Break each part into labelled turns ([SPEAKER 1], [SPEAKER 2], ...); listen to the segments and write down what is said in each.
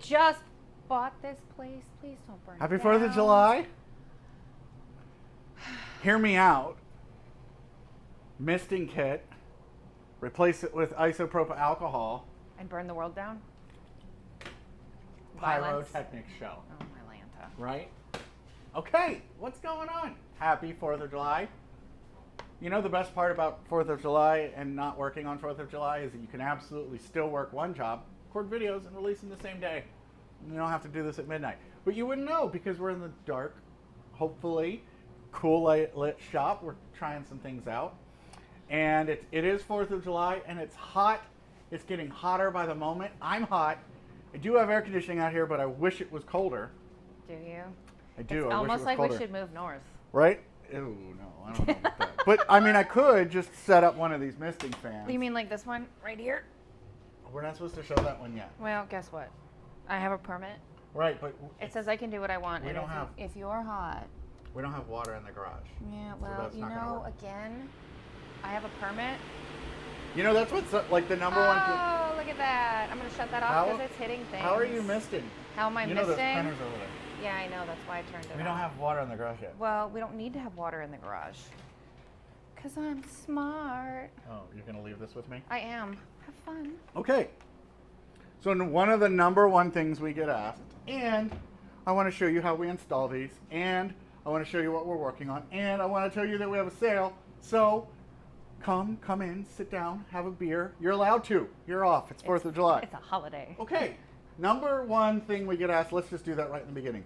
[SPEAKER 1] just bought this place. Please don't burn
[SPEAKER 2] Happy
[SPEAKER 1] it
[SPEAKER 2] 4th of
[SPEAKER 1] down.
[SPEAKER 2] July. Hear me out. Misting kit. Replace it with isopropyl alcohol.
[SPEAKER 1] And burn the world down?
[SPEAKER 2] Pyrotechnic show.
[SPEAKER 1] Oh, my Lanta.
[SPEAKER 2] Right? Okay, what's going on? Happy 4th of July. You know the best part about 4th of July and not working on 4th of July is that you can absolutely still work one job, record videos, and release them the same day. You don't have to do this at midnight. But you wouldn't know because we're in the dark, hopefully, cool lit shop. We're trying some things out. And it is 4th of July, and it's hot. It's getting hotter by the moment. I'm hot. I do have air conditioning out here, but I wish it was colder.
[SPEAKER 1] Do you?
[SPEAKER 2] I do.
[SPEAKER 1] It's
[SPEAKER 2] I
[SPEAKER 1] almost
[SPEAKER 2] wish it was
[SPEAKER 1] like
[SPEAKER 2] colder.
[SPEAKER 1] we should move north.
[SPEAKER 2] Right? Ew, no, I don't know about that. But, I mean, I could just set up one of these misting fans.
[SPEAKER 1] You mean like this one right here?
[SPEAKER 2] We're not supposed to show that one yet.
[SPEAKER 1] Well, guess what? I have a permit.
[SPEAKER 2] Right, but
[SPEAKER 1] It says I can do what I want.
[SPEAKER 2] We
[SPEAKER 1] and
[SPEAKER 2] don't have-
[SPEAKER 1] if you're hot.
[SPEAKER 2] we don't have water in the garage.
[SPEAKER 1] Yeah,
[SPEAKER 2] So
[SPEAKER 1] well,
[SPEAKER 2] that's
[SPEAKER 1] you
[SPEAKER 2] not gonna
[SPEAKER 1] know,
[SPEAKER 2] work.
[SPEAKER 1] again, I have a permit.
[SPEAKER 2] You know, that's what's like the number one thing.
[SPEAKER 1] Oh, look at that. I'm going to shut that off because it's hitting things.
[SPEAKER 2] How are you misting?
[SPEAKER 1] How am I
[SPEAKER 2] You know those
[SPEAKER 1] misting?
[SPEAKER 2] printers over there.
[SPEAKER 1] Yeah, I know. That's why I turned it
[SPEAKER 2] We
[SPEAKER 1] off.
[SPEAKER 2] don't have water in the garage yet.
[SPEAKER 1] Well, we don't need to have water in the garage. Because I'm smart.
[SPEAKER 2] Oh, you're going to leave this with me?
[SPEAKER 1] I am. Have fun.
[SPEAKER 2] Okay. So one of the number one things we get asked, and I want to show you how we install these, and I want to show you what we're working on, and I want to tell you that we have a sale. So come in, sit down, have a beer. You're allowed to. You're off. It's 4th of July.
[SPEAKER 1] It's a holiday.
[SPEAKER 2] Okay. Number one thing we get asked, let's just do that right in the beginning.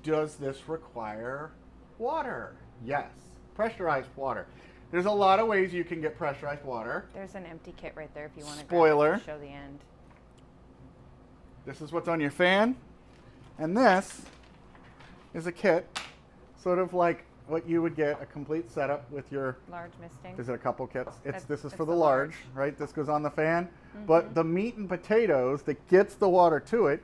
[SPEAKER 2] Does this require water? Yes. Pressurized water. There's a lot of ways you can get pressurized water.
[SPEAKER 1] There's an empty kit right there if you want to
[SPEAKER 2] Spoiler.
[SPEAKER 1] show the end.
[SPEAKER 2] This is what's on your fan. And this is a kit, sort of like what you would get a complete setup with your,
[SPEAKER 1] Large misting.
[SPEAKER 2] is it a couple kits? This is for
[SPEAKER 1] it's
[SPEAKER 2] the
[SPEAKER 1] the
[SPEAKER 2] large,
[SPEAKER 1] large.
[SPEAKER 2] right? This goes on the fan. But the meat and potatoes that gets the water to it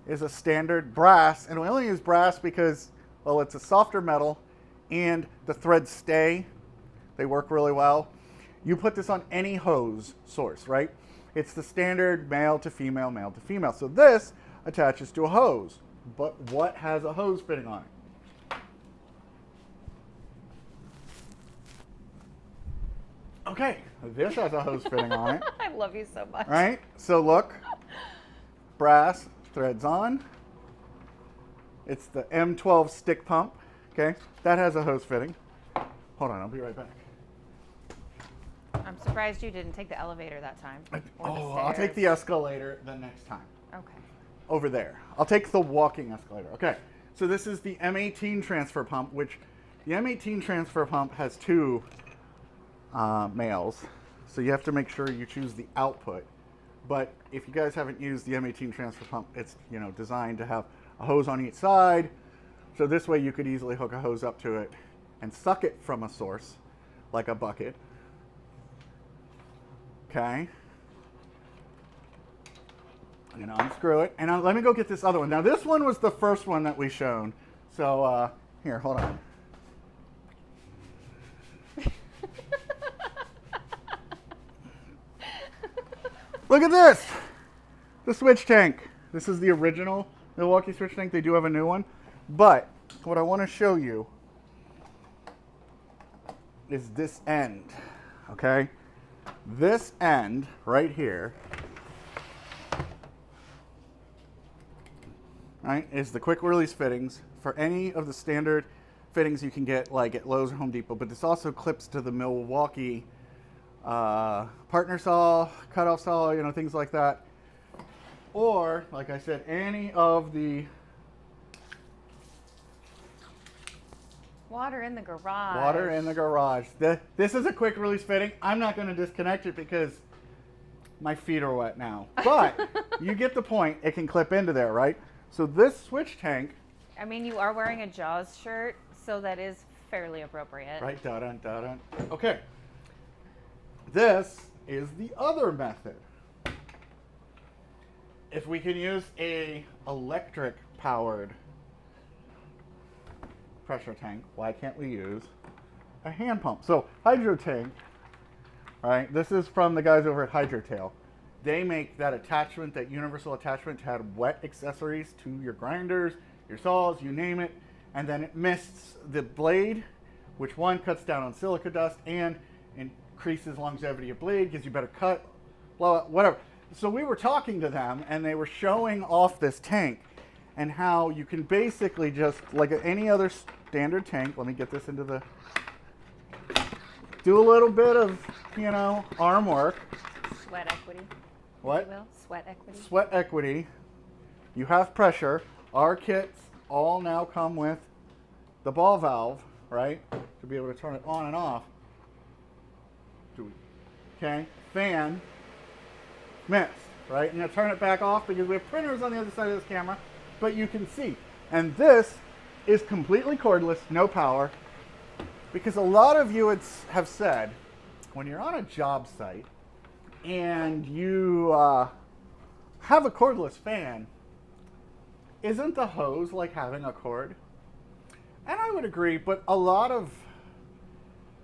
[SPEAKER 2] is a standard brass. And we only use brass because, well, it's a softer metal and the threads stay. They work really well. You put this on any hose source, right? It's the standard male to female, male to female. So this attaches to a hose. But what has a hose fitting on it? Okay, this has a hose fitting on it.
[SPEAKER 1] I love you so much.
[SPEAKER 2] Right? So look, brass threads on. It's the M12 stick pump. Okay, that has a hose fitting. Hold on, I'll be right back.
[SPEAKER 1] I'm surprised you didn't take the elevator that time. or the
[SPEAKER 2] I'll take the
[SPEAKER 1] stairs.
[SPEAKER 2] escalator the next time.
[SPEAKER 1] Okay.
[SPEAKER 2] Over there. I'll take the walking escalator. Okay, so this is the M18 transfer pump, which the M18 transfer pump has two males. So you have to make sure you choose the output. But if you guys haven't used the M18 transfer pump, it's designed to have a hose on each side. So this way you could easily hook a hose up to it and suck it from a source, like a bucket. Okay. Unscrew it. And let me go get this other one. Now this one was the first one that we shown. So here, hold on. Look at this. The switch tank. This is the original Milwaukee switch tank. They do have a new one. But what I want to show you is this end. Okay? This end right here, right, is the quick release fittings for any of the standard fittings you can get like at Lowe's or Home Depot, but this also clips to the Milwaukee partner saw, cutoff saw, things like that. Or, like I said, any of the
[SPEAKER 1] Water in the garage.
[SPEAKER 2] water in the garage. This is a quick release fitting. I'm not going to disconnect it because my feet are wet now. But you get the point. It can clip into there, right? So this switch tank.
[SPEAKER 1] I mean, you are wearing a Jaws shirt, so that is fairly appropriate.
[SPEAKER 2] Right, da-dun, da-dun. Okay. This is the other method. If we can use a electric powered pressure tank, why can't we use a hand pump? So hydro tank, right? This is from the guys over at Hydrotail. They make that attachment, that universal attachment to add wet accessories to your grinders, your saws, you name it. And then it mists the blade, which one, cuts down on silica dust and increases longevity of blade, gives you better cut, blowout, whatever. So we were talking to them and they were showing off this tank and how you can basically just, like any other standard tank, let me get this into the, do a little bit of, you know, arm work.
[SPEAKER 1] Sweat equity.
[SPEAKER 2] What?
[SPEAKER 1] If you will. Sweat equity.
[SPEAKER 2] Sweat equity. You have pressure. Our kits all now come with the ball valve, right? To be able to turn it on and off. Okay, fan, mist, right? I'm gonna turn it back off because we have printers on the other side of this camera, but you can see. And this is completely cordless, no power, because a lot of you have said, when you're on a job site and you have a cordless fan, isn't the hose like having a cord? And I would agree, but a lot of,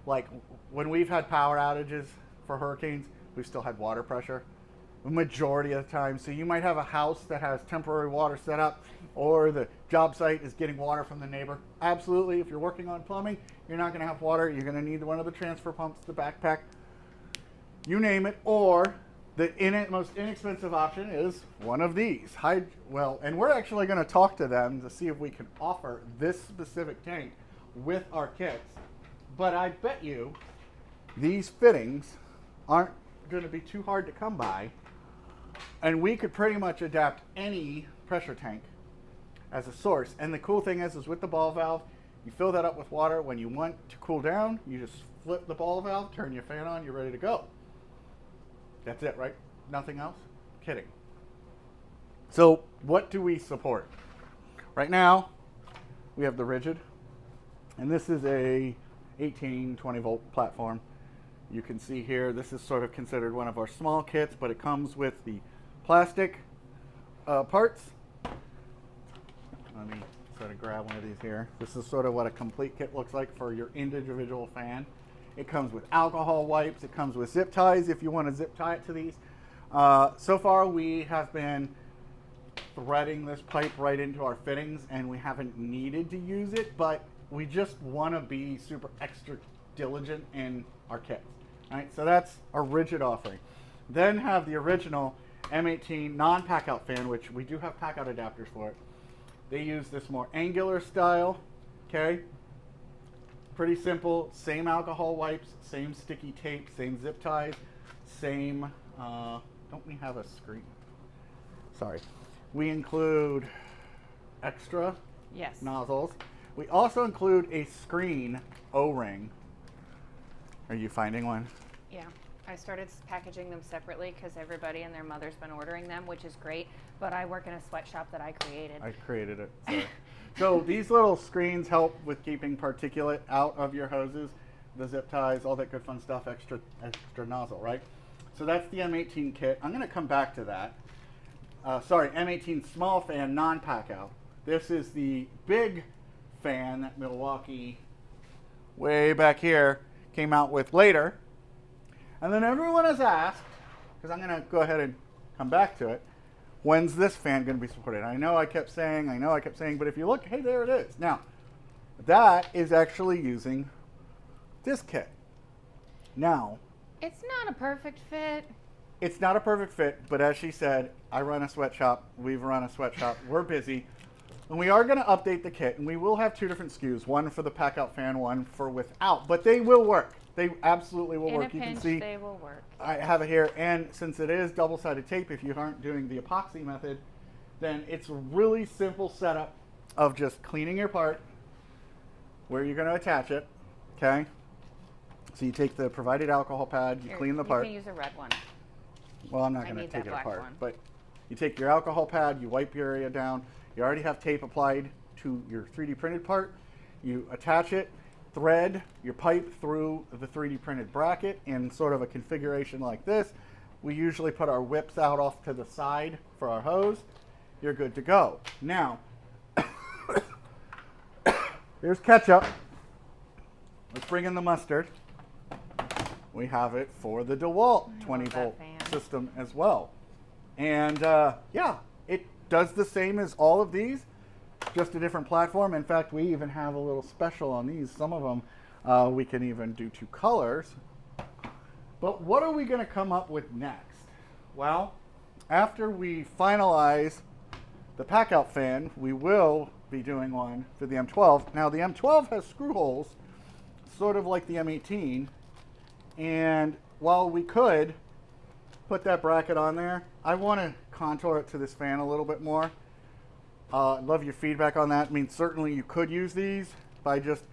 [SPEAKER 2] like, when we've had power outages for hurricanes, we've still had water pressure the majority of the time. So you might have a house that has temporary water set up, or the job site is getting water from the neighbor. Absolutely, if you're working on plumbing, you're not gonna have water. You're gonna need one of the transfer pumps, the backpack, you name it, or the most inexpensive option is one of these. Well, and we're actually gonna talk to them to see if we can offer this specific tank with our kits. But I bet you these fittings aren't going to be too hard to come by, and we could pretty much adapt any pressure tank as a source. And the cool thing is with the ball valve, you fill that up with water. When you want to cool down, you just flip the ball valve, turn your fan on, you're ready to go. That's it, right? Nothing else? Kidding. So what do we support? Right now, we have the rigid, and this is a 18, 20 volt platform. You can see here, this is sort of considered one of our small kits, but it comes with the plastic parts. Let me sort of grab one of these here. This is sort of what a complete kit looks like for your individual fan. It comes with alcohol wipes. It comes with zip ties if you want to zip tie it to these. So far, we have been threading this pipe right into our fittings, and we haven't needed to use it, but we just want to be super extra diligent in our kits. All right, so that's our rigid offering. Then have the original M18 non-PACKOUT fan, which we do have PACKOUT adapters for it. They use this more angular style, okay? Pretty simple, same alcohol wipes, same sticky tape, same zip ties, same, don't we have a screen? Sorry. We include extra nozzles. We also include a screen O-ring. Are you finding one?
[SPEAKER 1] Yeah, I started packaging them separately because everybody and their mother's been ordering them, which is great. But I work in a sweatshop that I created.
[SPEAKER 2] I created it. So these little screens help with keeping particulate out of your hoses, the zip ties, all that good fun stuff, extra nozzle, right? So that's the M18 kit. I'm going to come back to that. Sorry, M18 small fan, non-PACKOUT. This is the big fan that Milwaukee, way back here, came out with later. And then everyone has asked, because I'm going to go ahead and come back to it, when's this fan going to be supported? I know I kept saying, but if you look, hey, there it is. Now, that is actually using this kit. Now,
[SPEAKER 1] it's not a perfect fit.
[SPEAKER 2] It's not a perfect fit, but as she said, I run a sweatshop, we've run a sweatshop, we're busy. And we are going to update the kit, and we will have two different SKUs, one for the PACKOUT fan, one for without, but they will work. They absolutely will work.
[SPEAKER 1] In a pinch,
[SPEAKER 2] you can see
[SPEAKER 1] they will work.
[SPEAKER 2] I have it here, and since it is double-sided tape, if you aren't doing the epoxy method, then it's a really simple setup of just cleaning your part, where you're going to attach it, okay? So you take the provided alcohol pad, you clean the part.
[SPEAKER 1] You can use a red one.
[SPEAKER 2] Well, I'm not going to take it apart, but you take your alcohol pad, you wipe your area down, you already have tape applied to your 3D printed part, you attach it, thread your pipe through the 3D printed bracket in sort of a configuration like this. We usually put our whips out off to the side for our hose. You're good to go. Now, here's ketchup. Let's bring in the mustard. We have it for the DeWalt 20 volt.
[SPEAKER 1] Fan.
[SPEAKER 2] system as well. And yeah, it does the same as all of these, just a different platform. In fact, we even have a little special on these. Some of them we can even do 2 colors. But what are we going to come up with next? Well, after we finalize the PACKOUT fan, we will be doing one for the M12. Now the M12 has screw holes, sort of like the M18, and while we could put that bracket on there, I want to contour it to this fan a little bit more. Love your feedback on that. I mean, certainly you could use these by just,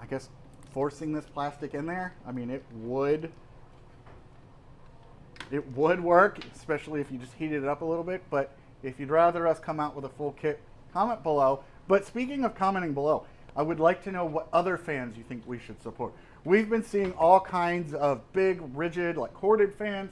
[SPEAKER 2] I guess, forcing this plastic in there. I mean, it would work, especially if you just heated it up a little bit. But if you'd rather us come out with a full kit, comment below. But speaking of commenting below, I would like to know what other fans you think we should support. We've been seeing all kinds of big, rigid, like corded fans,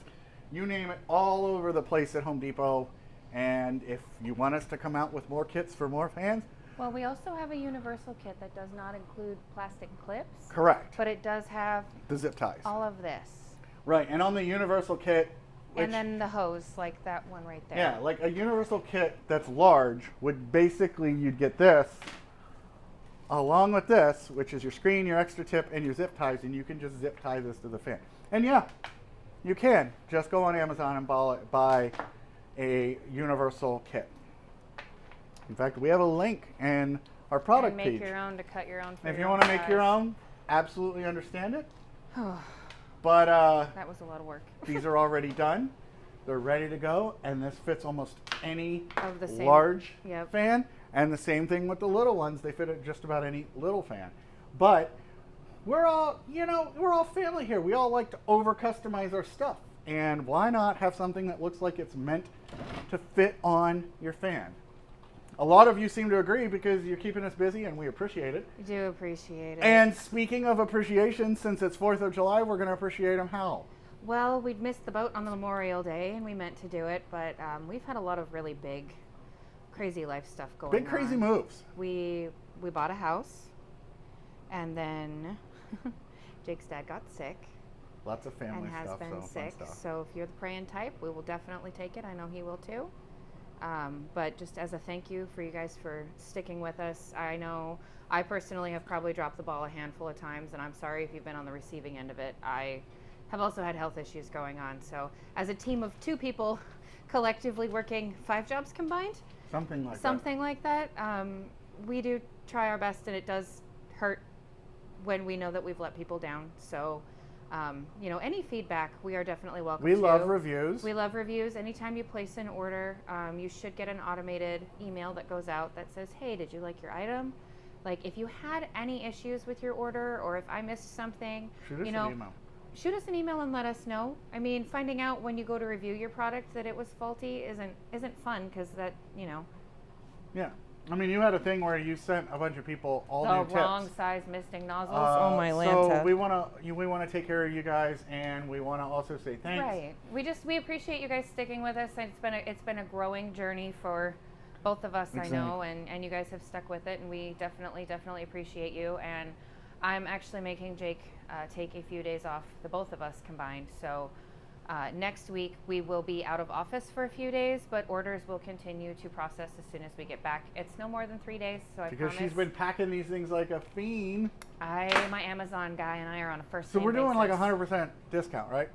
[SPEAKER 2] you name it, all over the place at Home Depot. And if you want us to come out with more kits for more fans.
[SPEAKER 1] Well, we also have a universal kit that does not include plastic clips.
[SPEAKER 2] Correct.
[SPEAKER 1] But it does have
[SPEAKER 2] the zip ties.
[SPEAKER 1] all of this.
[SPEAKER 2] Right, and on the universal kit,
[SPEAKER 1] and then the hose, like that one right there.
[SPEAKER 2] Yeah, like a universal kit that's large would basically, you'd get this along with this, which is your screen, your extra tip, and your zip ties, and you can just zip tie this to the fan. And yeah, you can. Just go on Amazon and buy a universal kit. In fact, we have a link in our product
[SPEAKER 1] page.
[SPEAKER 2] Make
[SPEAKER 1] your own to cut your own.
[SPEAKER 2] If you want to make your own, absolutely understand it. But
[SPEAKER 1] that was a lot of work.
[SPEAKER 2] These are already done. They're ready to go, and this fits almost any
[SPEAKER 1] of the same,
[SPEAKER 2] large fan. And the same thing with the little ones. They fit at just about any little fan. But we're all, we're all family here. We all like to over-customize our stuff. And why not have something that looks like it's meant to fit on your fan? A lot of you seem to agree because you're keeping us busy, and we appreciate it.
[SPEAKER 1] We do appreciate it.
[SPEAKER 2] And speaking of appreciation, since it's 4th of July, we're going to appreciate them how?
[SPEAKER 1] Well, we'd missed the boat on the Memorial Day, and we meant to do it, but we've had a lot of really big, crazy life stuff going on.
[SPEAKER 2] Big, crazy moves.
[SPEAKER 1] We bought a house, and then Jake's dad got sick.
[SPEAKER 2] Lots of family
[SPEAKER 1] and has
[SPEAKER 2] stuff.
[SPEAKER 1] been sick. So if you're the praying type, we will definitely take it. I know he will too. But just as a thank you for you guys for sticking with us. I know I personally have probably dropped the ball a handful of times, and I'm sorry if you've been on the receiving end of it. I have also had health issues going on. So as a team of 2 people collectively working 5 jobs combined, something like that, we do try our best, and it does hurt when we know that we've let people down. So any feedback, we are definitely welcome.
[SPEAKER 2] We love reviews.
[SPEAKER 1] We love reviews. Anytime you place an order, you should get an automated email that goes out that says, hey, did you like your item? Like, if you had any issues with your order, or if I missed something,
[SPEAKER 2] shoot us an email.
[SPEAKER 1] Shoot us an email and let us know. I mean, finding out when you go to review your product that it was faulty isn't fun, because that,
[SPEAKER 2] Yeah. I mean, you had a thing where you sent a bunch of people all new tips.
[SPEAKER 1] Wrong size misting nozzles. Oh my Lanta.
[SPEAKER 2] So we want to take care of you guys, and we want to also say thanks.
[SPEAKER 1] Right. We appreciate you guys sticking with us. It's been a growing journey for both of us, exactly. I know, and you guys have stuck with it, and we definitely appreciate you. And I'm actually making Jake take a few days off, the both of us combined. So next week we will be out of office for a few days, but orders will continue to process as soon as we get back. It's no more than 3 days, so
[SPEAKER 2] because she's been packing these things like a fiend.
[SPEAKER 1] My Amazon guy and I are on a first.
[SPEAKER 2] So we're doing like 100% discount, right?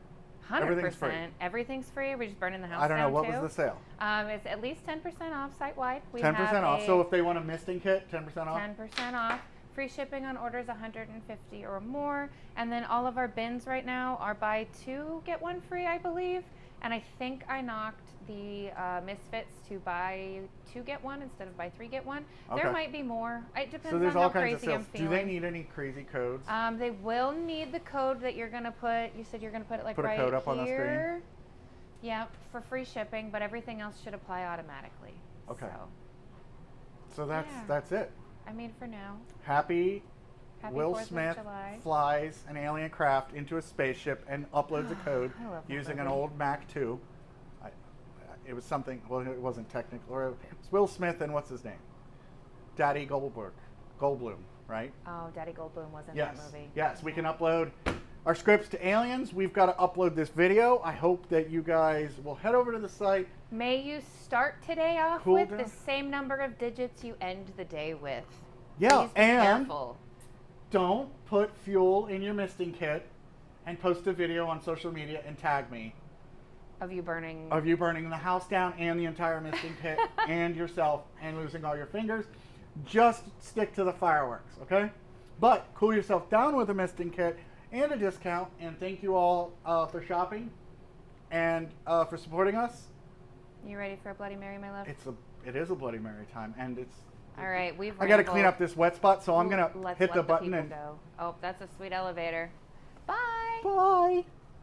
[SPEAKER 1] 100%. Everything's free. We're just burning the house down.
[SPEAKER 2] I don't know. What was the sale?
[SPEAKER 1] It's at least 10% off site-wide.
[SPEAKER 2] 10% off. So if they want a misting kit, 10% off?
[SPEAKER 1] 10% off. Free shipping on orders 150 or more. And then all of our bins right now are buy 2, get 1 free, I believe. And I think I knocked the Misfits to buy 2, get 1 instead of buy 3, get 1. Okay. There might be more. It depends on how crazy I'm feeling.
[SPEAKER 2] Do they need any crazy codes?
[SPEAKER 1] They will need the code that you're going to put. You said you're going to put it like right here.
[SPEAKER 2] Put a code up on the screen?
[SPEAKER 1] Yeah, for free shipping, but everything else should apply automatically.
[SPEAKER 2] Okay. So that's it.
[SPEAKER 1] I mean, for now.
[SPEAKER 2] Happy Will Smith flies an alien craft into a spaceship and uploads a code using an old Mac II. It was something, well, it wasn't technical. Or it was Will Smith and what's his name? Daddy Goldblum, right?
[SPEAKER 1] Oh, Daddy Goldblum was in that movie.
[SPEAKER 2] Yes, we can upload our scripts to aliens. We've got to upload this video. I hope that you guys will head over to the site.
[SPEAKER 1] May you start today off
[SPEAKER 2] Cool
[SPEAKER 1] with
[SPEAKER 2] down.
[SPEAKER 1] the same number of digits you end the day with.
[SPEAKER 2] Yeah,
[SPEAKER 1] Please be
[SPEAKER 2] and
[SPEAKER 1] careful.
[SPEAKER 2] don't put fuel in your misting kit and post a video on social media and tag me
[SPEAKER 1] Of you burning.
[SPEAKER 2] of you burning the house down and the entire misting kit and yourself and losing all your fingers. Just stick to the fireworks, okay? But cool yourself down with a misting kit and a discount. And thank you all for shopping and for supporting us.
[SPEAKER 1] You ready for a Bloody Mary, my love?
[SPEAKER 2] It is a Bloody Mary time, and it's.
[SPEAKER 1] All right,
[SPEAKER 2] I got to clean up this wet spot, so I'm gonna
[SPEAKER 1] Let's
[SPEAKER 2] hit the
[SPEAKER 1] let
[SPEAKER 2] button
[SPEAKER 1] people
[SPEAKER 2] and.
[SPEAKER 1] go. Oh, that's a sweet elevator. Bye.
[SPEAKER 2] Bye.